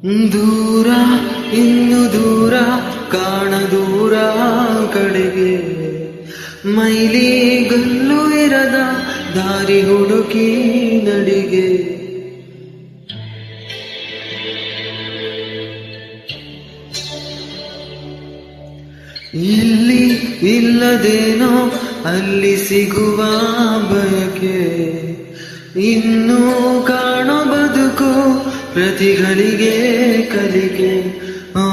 ದೂರ ಇನ್ನು ದೂರ ಕಾಣದೂರ ಕಡೆಗೆ ಮೈಲಿಗಲ್ಲು ಇರದ ದಾರಿ ಹುಡುಕಿ ನಡಿಗೆ. ಇಲ್ಲಿ ಇಲ್ಲದೇನೋ ಅಲ್ಲಿ ಸಿಗುವ ಬಯಕೆ, ಇನ್ನೂ ಕಾಣೋ ಬದುಕು ಪ್ರತಿಗಳಿಗೆ ಕಲಿಕೆ. ಆ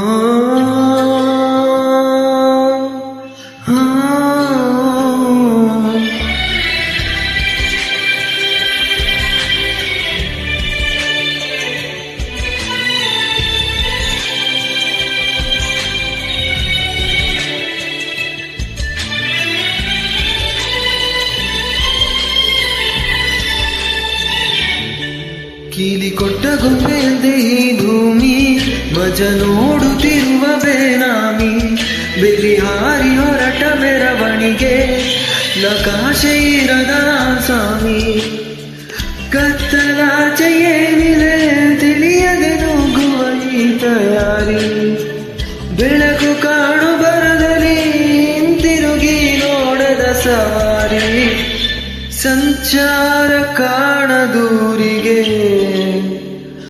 ಕೀಲಿ ಕೊಟ್ಟ ಗೊಂಬೆಯಂತೆ ಈ ಭೂಮಿ ಮಜ ನೋಡುತ್ತಿರುವ ಬೇನಾಮಿ. ಬೆಲಿ ಹಾರಿ ಹೊರಟ ಮೆರವಣಿಗೆ ನಕಾಶೆ ಇರದ ಸ್ವಾಮಿ. ಕತ್ತಲಾಚೆ ಏನಿದೆ ತಿಳಿಯದೆ ನುಗ್ಗುವ ಈ ತಯಾರಿ. ಬೆಳಕು ಕಾಣು ಬರದಲ್ಲಿ ಹಿಂತಿರುಗಿ ನೋಡದ ಸವಾರಿ. ಸಂಚಾರ ಕಾಣದೂರಿಗೆ